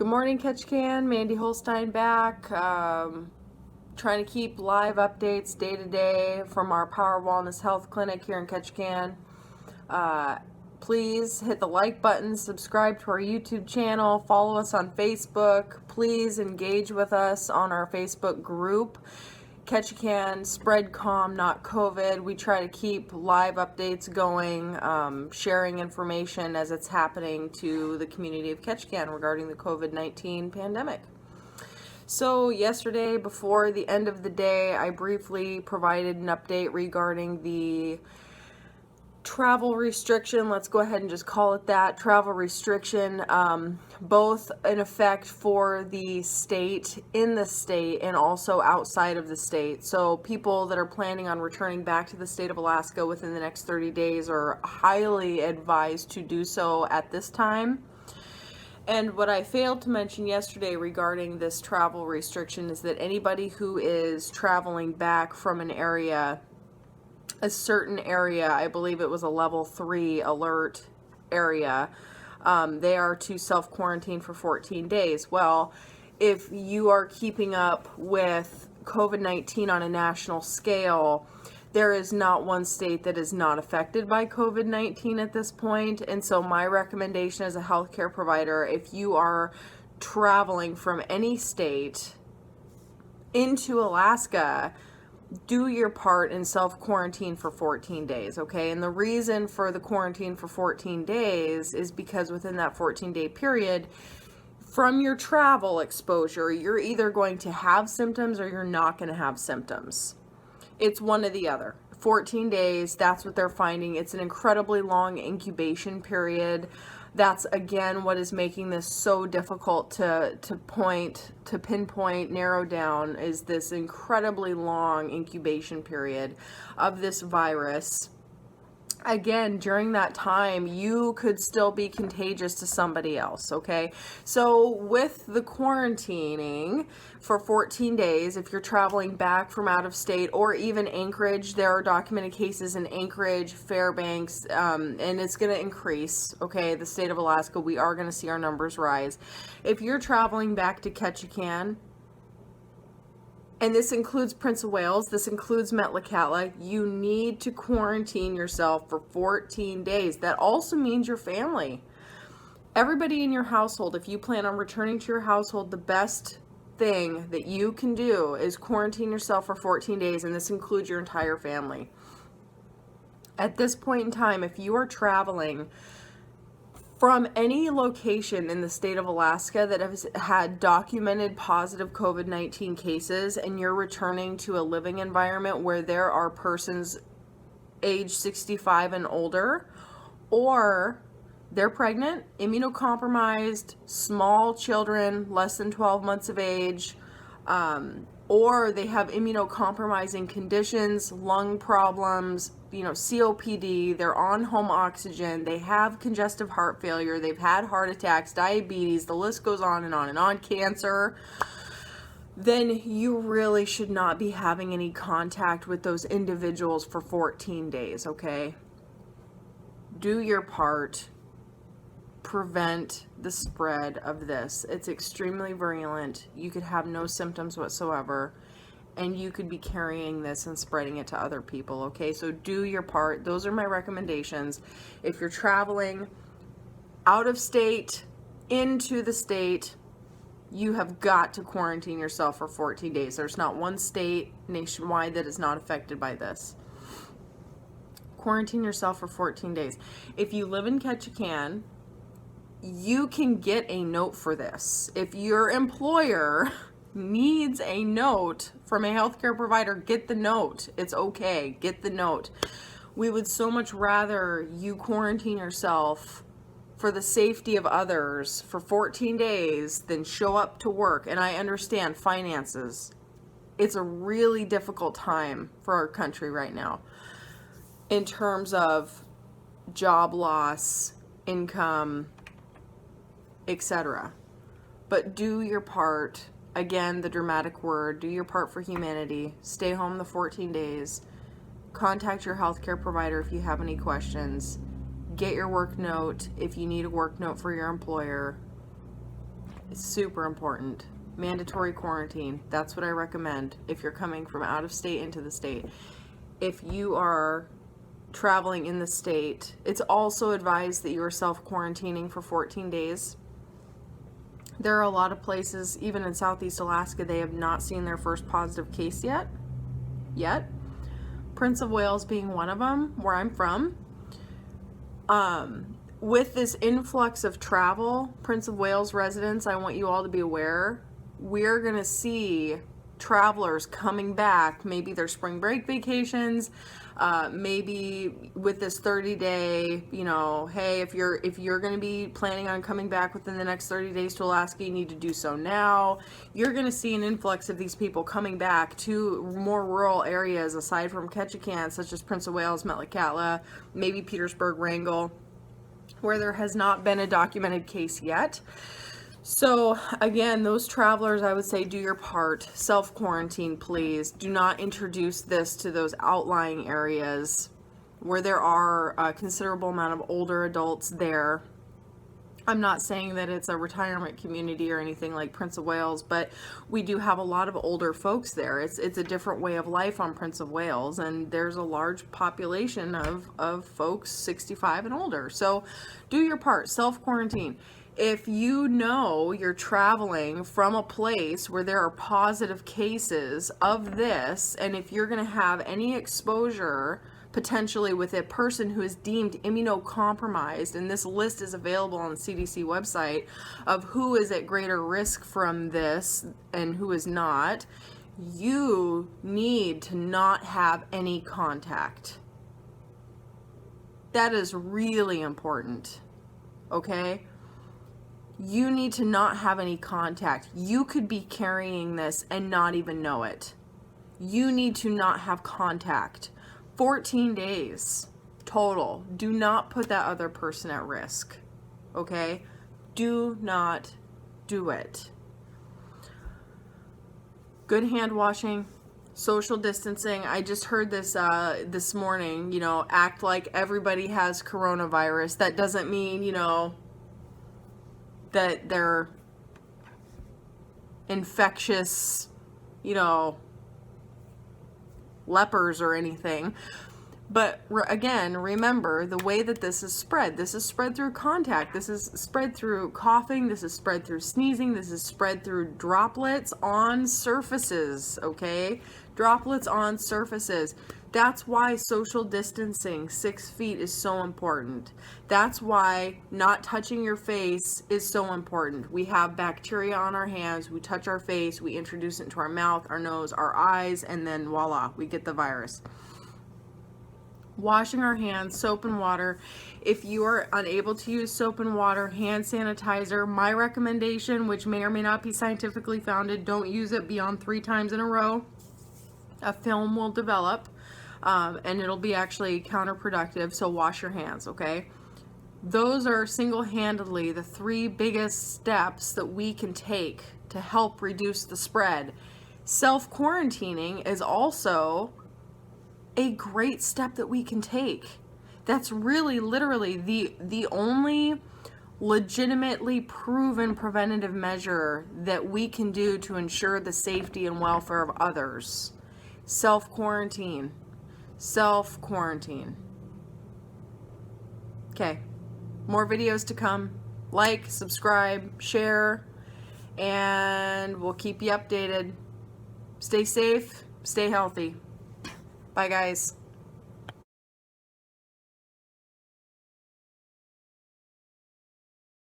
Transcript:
Good morning, Ketchikan. Mandy Holstein back. Trying to keep live updates day to day from our Power Wellness Health Clinic here in Ketchikan. Please hit the like button, subscribe to our YouTube channel, follow us on Facebook. Please engage with us on our Facebook group. Ketchikan, spread calm, not COVID. We try to keep live updates going, sharing information as it's happening to the community of Ketchikan regarding the COVID-19 pandemic. So yesterday, before the end of the day, I briefly provided an update regarding the travel restriction. Let's go ahead and just call it that. Travel restriction, both in effect for the state, in the state, and also outside of the state. So people that are planning on returning back to the state of Alaska within the next 30 days are highly advised to do so at this time. And what I failed to mention yesterday regarding this travel restriction is that anybody who is traveling back from an area, a certain area, I believe it was a level 3 alert area, they are to self-quarantine for 14 days. Well, if you are keeping up with COVID-19 on a national scale, there is not one state that is not affected by COVID-19 at this point. And so my recommendation as a healthcare provider, if you are traveling from any state into Alaska, do your part and self-quarantine for 14 days, okay? And the reason for the quarantine for 14 days is because within that 14-day period, from your travel exposure, you're either going to have symptoms or you're not going to have symptoms. It's one or the other. 14 days, that's what they're finding. It's an incredibly long incubation period. That's, again, what is making this so difficult to pinpoint, narrow down, is this incredibly long incubation period of this virus. Again, during that time, you could still be contagious to somebody else, okay? So with the quarantining for 14 days, if you're traveling back from out of state or even Anchorage, there are documented cases in Anchorage, Fairbanks, and it's going to increase, okay? The state of Alaska, we are going to see our numbers rise. If you're traveling back to Ketchikan, and this includes Prince of Wales, this includes Metlakatla, you need to quarantine yourself for 14 days. That also means your family. Everybody in your household, if you plan on returning to your household, the best thing that you can do is quarantine yourself for 14 days, and this includes your entire family. At this point in time, if you are traveling from any location in the state of Alaska that has had documented positive COVID-19 cases, and you're returning to a living environment where there are persons age 65 and older, or they're pregnant, immunocompromised, small children less than 12 months of age, or they have immunocompromising conditions, lung problems, COPD, they're on home oxygen, they have congestive heart failure, they've had heart attacks, diabetes, the list goes on and on and on, cancer, then you really should not be having any contact with those individuals for 14 days, okay? Do your part. Prevent the spread of this. It's extremely virulent. You could have no symptoms whatsoever, and you could be carrying this and spreading it to other people, okay? So do your part. Those are my recommendations. If you're traveling out of state, into the state, you have got to quarantine yourself for 14 days. There's not one state nationwide that is not affected by this. Quarantine yourself for 14 days. If you live in Ketchikan, you can get a note for this. If your employer needs a note from a healthcare provider, get the note. It's okay. Get the note. We would so much rather you quarantine yourself for the safety of others for 14 days than show up to work. And I understand finances. It's a really difficult time for our country right now in terms of job loss, income, etc. But do your part. Again, the dramatic word, do your part for humanity. Stay home the 14 days. Contact your healthcare provider if you have any questions. Get your work note if you need a work note for your employer. It's super important. Mandatory quarantine. That's what I recommend if you're coming from out of state into the state. If you are traveling in the state, it's also advised that you are self-quarantining for 14 days. There are a lot of places, even in Southeast Alaska, they have not seen their first positive case yet. Prince of Wales being one of them, where I'm from. With this influx of travel, Prince of Wales residents, I want you all to be aware, we're going to see travelers coming back, maybe their spring break vacations, maybe with this 30-day, you know, hey, if you're going to be planning on coming back within the next 30 days to Alaska, you need to do so now. You're going to see an influx of these people coming back to more rural areas aside from Ketchikan, such as Prince of Wales, Metlakatla, maybe Petersburg, Wrangell, where there has not been a documented case yet. So again, those travelers, I would say, do your part. Self-quarantine, please. Do not introduce this to those outlying areas where there are a considerable amount of older adults there. I'm not saying that it's a retirement community or anything like Prince of Wales, but we do have a lot of older folks there. It's a different way of life on Prince of Wales, and there's a large population of folks 65 and older. So do your part. Self-quarantine. If you know you're traveling from a place where there are positive cases of this, and if you're going to have any exposure potentially with a person who is deemed immunocompromised, and this list is available on the CDC website of who is at greater risk from this and who is not, you need to not have any contact. That is really important, okay? You need to not have any contact. You could be carrying this and not even know it. You need to not have contact. 14 days total. Do not put that other person at risk, okay? Do not do it. Good hand washing, social distancing. I just heard this this morning, you know, act like everybody has coronavirus. That doesn't mean, you know, that they're infectious, you know, lepers or anything. But again, remember the way that this is spread through contact, this is spread through coughing, this is spread through sneezing, this is spread through droplets on surfaces, okay? Droplets on surfaces. That's why social distancing, 6 feet, is so important. That's why not touching your face is so important. We have bacteria on our hands, we touch our face, we introduce it into our mouth, our nose, our eyes, and then voila, we get the virus. Washing our hands, soap and water. If you are unable to use soap and water, hand sanitizer. My recommendation, which may or may not be scientifically founded, don't use it beyond 3 times in a row. A film will develop. And it'll be actually counterproductive, so wash your hands, okay? Those are single-handedly the 3 biggest steps that we can take to help reduce the spread. Self-quarantining is also a great step that we can take. That's really literally the only legitimately proven preventative measure that we can do to ensure the safety and welfare of others. Self-quarantine. Self-quarantine. Okay, more videos to come. Like, subscribe, share, and we'll keep you updated. Stay safe, stay healthy. Bye, guys.